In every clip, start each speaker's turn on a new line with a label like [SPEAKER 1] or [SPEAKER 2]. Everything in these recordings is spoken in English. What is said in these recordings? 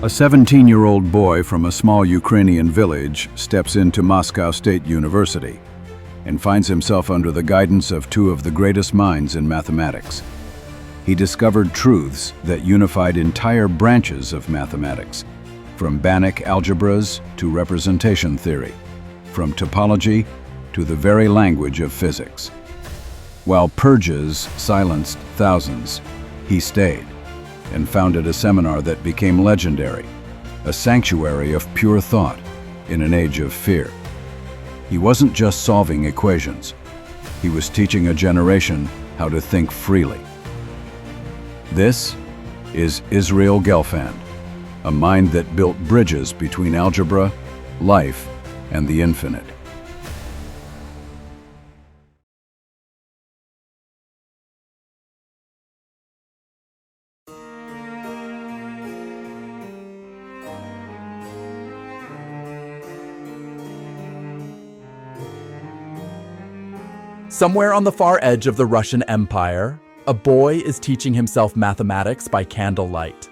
[SPEAKER 1] A 17-year-old boy from a small Ukrainian village steps into Moscow State University and finds himself under the guidance of two of the greatest minds in mathematics. He discovered truths that unified entire branches of mathematics, from Banach algebras to representation theory, from topology to the very language of physics. While purges silenced thousands, he stayed and founded a seminar that became legendary, a sanctuary of pure thought in an age of fear. He wasn't just solving equations, he was teaching a generation how to think freely. This is Israel Gelfand, a mind that built bridges between algebra, life, and the infinite.
[SPEAKER 2] Somewhere on the far edge of the Russian Empire, a boy is teaching himself mathematics by candlelight.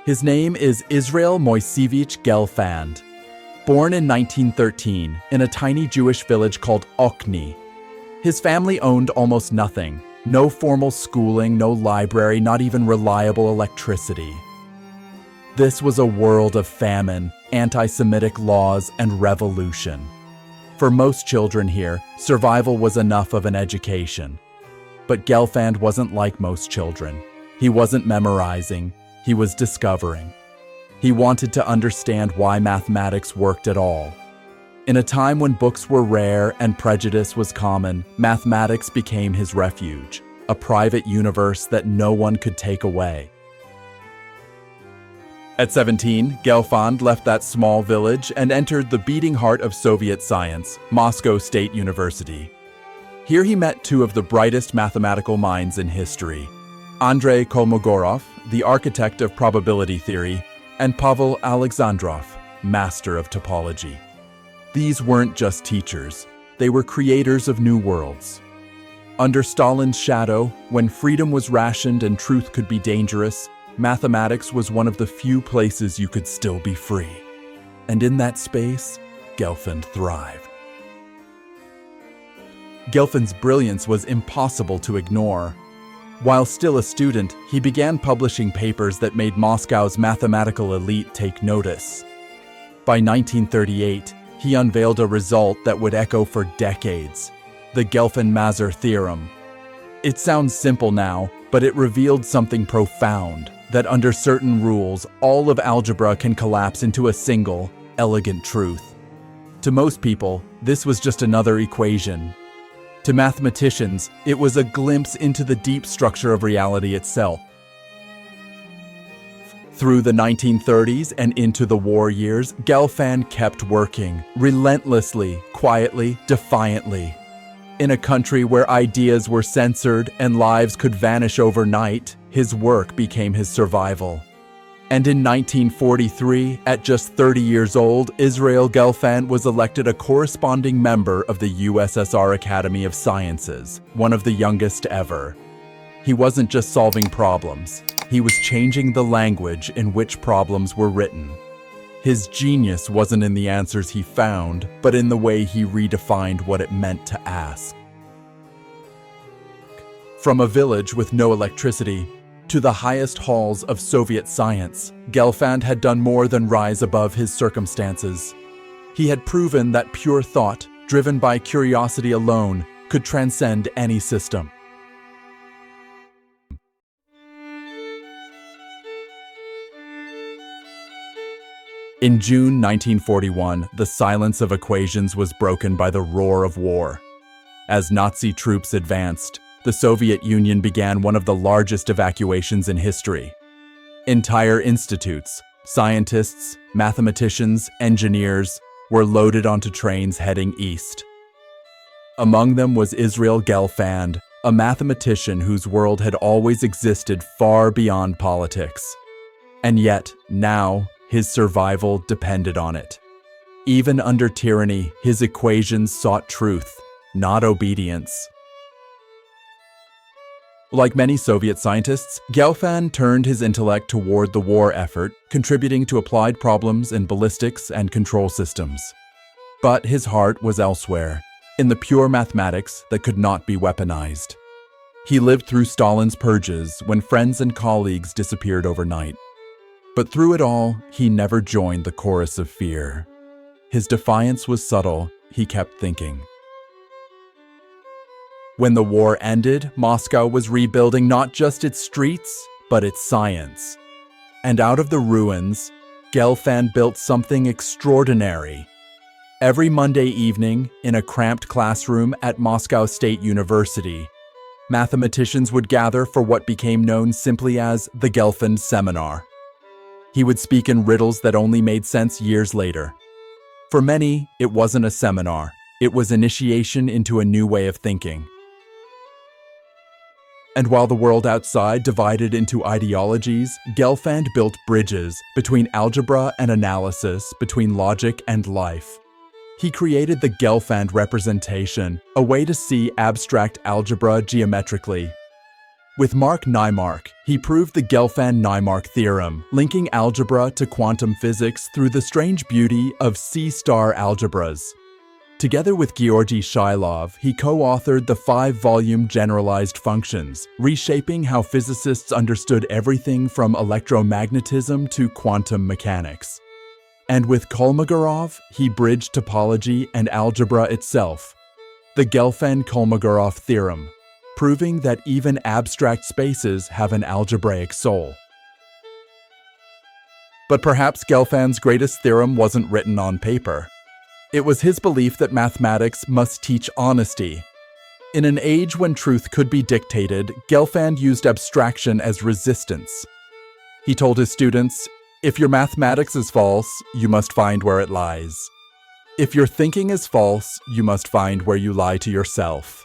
[SPEAKER 2] His name is Israel Moisevich Gelfand. Born in 1913 in a tiny Jewish village called Okny. His family owned almost nothing. No formal schooling, no library, not even reliable electricity. This was a world of famine, anti-Semitic laws, and revolution. For most children here, survival was enough of an education. But Gelfand wasn't like most children. He wasn't memorizing, he was discovering. He wanted to understand why mathematics worked at all. In a time when books were rare and prejudice was common, mathematics became his refuge, a private universe that no one could take away. At 17, Gelfand left that small village and entered the beating heart of Soviet science, Moscow State University. Here he met two of the brightest mathematical minds in history, Andrei Kolmogorov, the architect of probability theory, and Pavel Alexandrov, master of topology. These weren't just teachers, they were creators of new worlds. Under Stalin's shadow, when freedom was rationed and truth could be dangerous, mathematics was one of the few places you could still be free. And in that space, Gelfand thrived. Gelfand's brilliance was impossible to ignore. While still a student, he began publishing papers that made Moscow's mathematical elite take notice. By 1938, he unveiled a result that would echo for decades, the Gelfand-Mazur theorem. It sounds simple now, but it revealed something profound, that under certain rules, all of algebra can collapse into a single, elegant truth. To most people, this was just another equation. To mathematicians, it was a glimpse into the deep structure of reality itself. Through the 1930s and into the war years, Gelfand kept working, relentlessly, quietly, defiantly. In a country where ideas were censored and lives could vanish overnight, his work became his survival. And in 1943, at just 30 years old, Israel Gelfand was elected a corresponding member of the USSR Academy of Sciences, one of the youngest ever. He wasn't just solving problems, he was changing the language in which problems were written. His genius wasn't in the answers he found, but in the way he redefined what it meant to ask. From a village with no electricity to the highest halls of Soviet science, Gelfand had done more than rise above his circumstances. He had proven that pure thought, driven by curiosity alone, could transcend any system. In June 1941, the silence of equations was broken by the roar of war. As Nazi troops advanced, the Soviet Union began one of the largest evacuations in history. Entire institutes, scientists, mathematicians, engineers, were loaded onto trains heading east. Among them was Israel Gelfand, a mathematician whose world had always existed far beyond politics. And yet, now, his survival depended on it. Even under tyranny, his equations sought truth, not obedience. Like many Soviet scientists, Gelfand turned his intellect toward the war effort, contributing to applied problems in ballistics and control systems. But his heart was elsewhere, in the pure mathematics that could not be weaponized. He lived through Stalin's purges when friends and colleagues disappeared overnight. But through it all, he never joined the chorus of fear. His defiance was subtle, he kept thinking. When the war ended, Moscow was rebuilding not just its streets, but its science. And out of the ruins, Gelfand built something extraordinary. Every Monday evening, in a cramped classroom at Moscow State University, mathematicians would gather for what became known simply as the Gelfand Seminar. He would speak in riddles that only made sense years later. For many, it wasn't a seminar. It was initiation into a new way of thinking. And while the world outside divided into ideologies, Gelfand built bridges between algebra and analysis, between logic and life. He created the Gelfand representation, a way to see abstract algebra geometrically. With Naimark, he proved the Gelfand-Naimark theorem, linking algebra to quantum physics through the strange beauty of C-star algebras. Together with Georgy Shilov, he co-authored the 5-volume Generalized Functions, reshaping how physicists understood everything from electromagnetism to quantum mechanics. And with Kolmogorov, he bridged topology and algebra itself, the Gelfand-Kolmogorov theorem, proving that even abstract spaces have an algebraic soul. But perhaps Gelfand's greatest theorem wasn't written on paper. It was his belief that mathematics must teach honesty. In an age when truth could be dictated, Gelfand used abstraction as resistance. He told his students, "If your mathematics is false, you must find where it lies. If your thinking is false, you must find where you lie to yourself."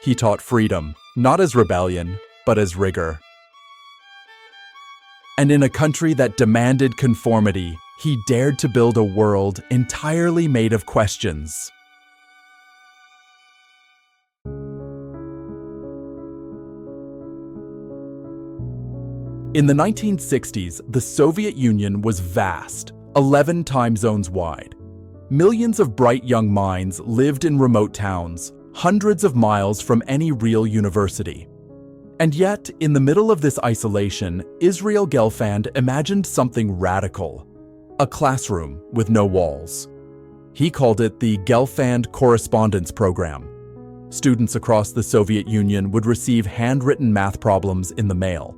[SPEAKER 2] He taught freedom, not as rebellion, but as rigor. And in a country that demanded conformity, he dared to build a world entirely made of questions. In the 1960s, the Soviet Union was vast, 11 time zones wide. Millions of bright young minds lived in remote towns, hundreds of miles from any real university. And yet, in the middle of this isolation, Israel Gelfand imagined something radical: a classroom with no walls. He called it the Gelfand Correspondence Program. Students across the Soviet Union would receive handwritten math problems in the mail.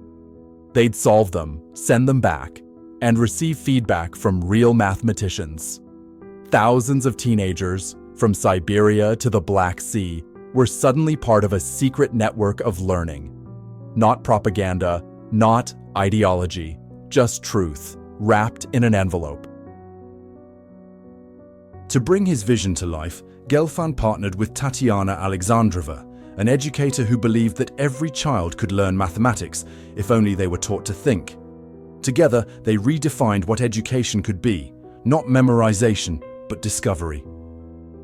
[SPEAKER 2] They'd solve them, send them back, and receive feedback from real mathematicians. Thousands of teenagers, from Siberia to the Black Sea, were suddenly part of a secret network of learning. Not propaganda, not ideology, just truth, wrapped in an envelope. To bring his vision to life, Gelfand partnered with Tatyana Alexandrova, an educator who believed that every child could learn mathematics if only they were taught to think. Together, they redefined what education could be, not memorization, but discovery.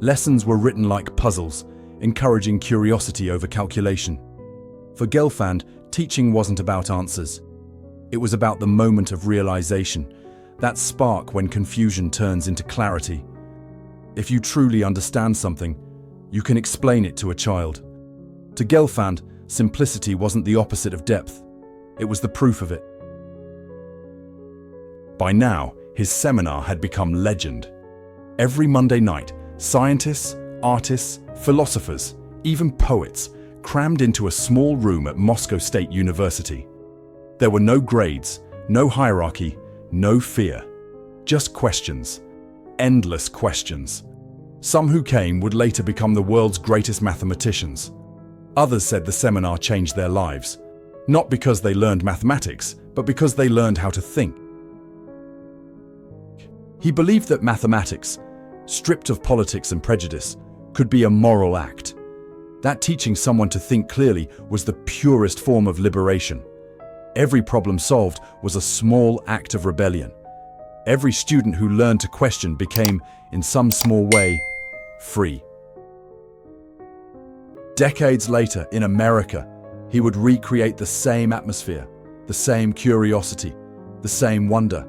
[SPEAKER 2] Lessons were written like puzzles, encouraging curiosity over calculation. For Gelfand, teaching wasn't about answers. It was about the moment of realization, that spark when confusion turns into clarity. If you truly understand something, you can explain it to a child. To Gelfand, simplicity wasn't the opposite of depth. It was the proof of it. By now, his seminar had become legend. Every Monday night, scientists, artists, philosophers, even poets crammed into a small room at Moscow State University. There were no grades, no hierarchy, no fear. Just questions. Endless questions. Some who came would later become the world's greatest mathematicians. Others said the seminar changed their lives, not because they learned mathematics, but because they learned how to think. He believed that mathematics, stripped of politics and prejudice, could be a moral act. That teaching someone to think clearly was the purest form of liberation. Every problem solved was a small act of rebellion. Every student who learned to question became, in some small way, free. Decades later, in America, He would recreate the same atmosphere, the same curiosity, the same wonder.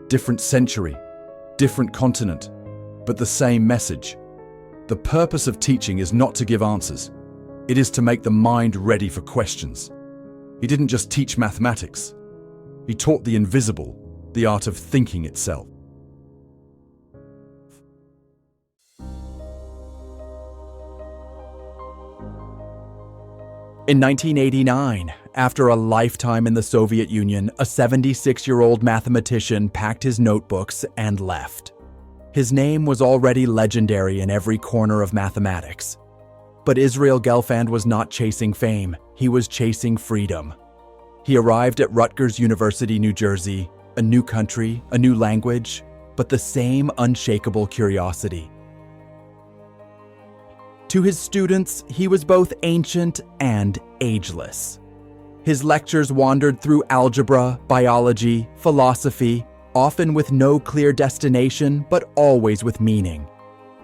[SPEAKER 2] Different century, different continent, but the same message. The purpose of teaching is not to give answers. It is to make the mind ready for questions. He didn't just teach mathematics. He taught the invisible, the art of thinking itself. In 1989, after a lifetime in the Soviet Union, a 76-year-old mathematician packed his notebooks and left. His name was already legendary in every corner of mathematics. But Israel Gelfand was not chasing fame, he was chasing freedom. He arrived at Rutgers University, New Jersey, a new country, a new language, but the same unshakable curiosity. To his students, he was both ancient and ageless. His lectures wandered through algebra, biology, philosophy, often with no clear destination, but always with meaning.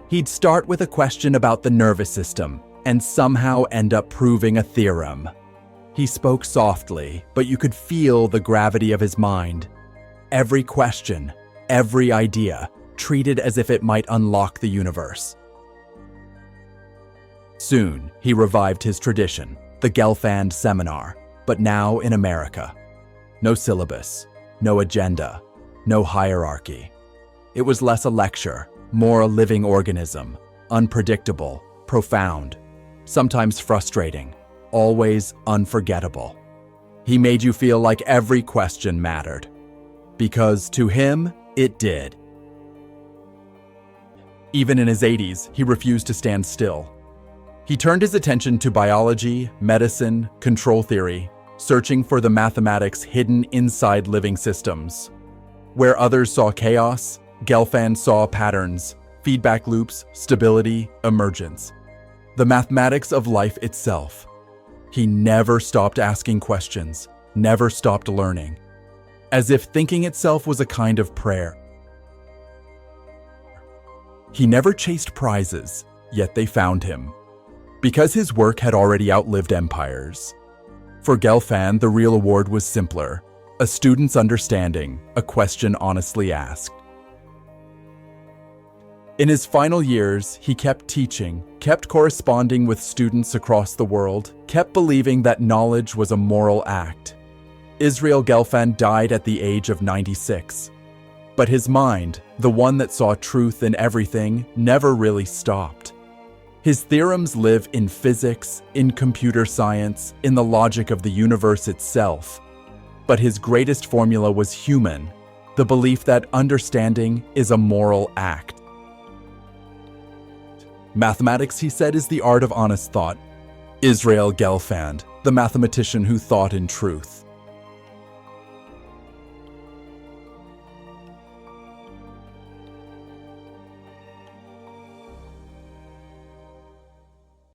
[SPEAKER 2] He'd start with a question about the nervous system, and somehow end up proving a theorem. He spoke softly, but you could feel the gravity of his mind. Every question, every idea, treated as if it might unlock the universe. Soon, he revived his tradition, the Gelfand Seminar, but now in America. No syllabus, no agenda, no hierarchy. It was less a lecture, more a living organism, unpredictable, profound, sometimes frustrating, always unforgettable. He made you feel like every question mattered, because to him, it did. Even in his 80s, he refused to stand still. He turned his attention to biology, medicine, control theory, searching for the mathematics hidden inside living systems. Where others saw chaos, Gelfand saw patterns, feedback loops, stability, emergence. The mathematics of life itself. He never stopped asking questions, never stopped learning, as if thinking itself was a kind of prayer. He never chased prizes, yet they found him. Because his work had already outlived empires. For Gelfand, the real award was simpler, a student's understanding, a question honestly asked. In his final years, he kept teaching, kept corresponding with students across the world, kept believing that knowledge was a moral act. Israel Gelfand died at the age of 96. But his mind, the one that saw truth in everything, never really stopped. His theorems live in physics, in computer science, in the logic of the universe itself. But his greatest formula was human, the belief that understanding is a moral act. Mathematics, he said, is the art of honest thought. Israel Gelfand, the mathematician who thought in truth.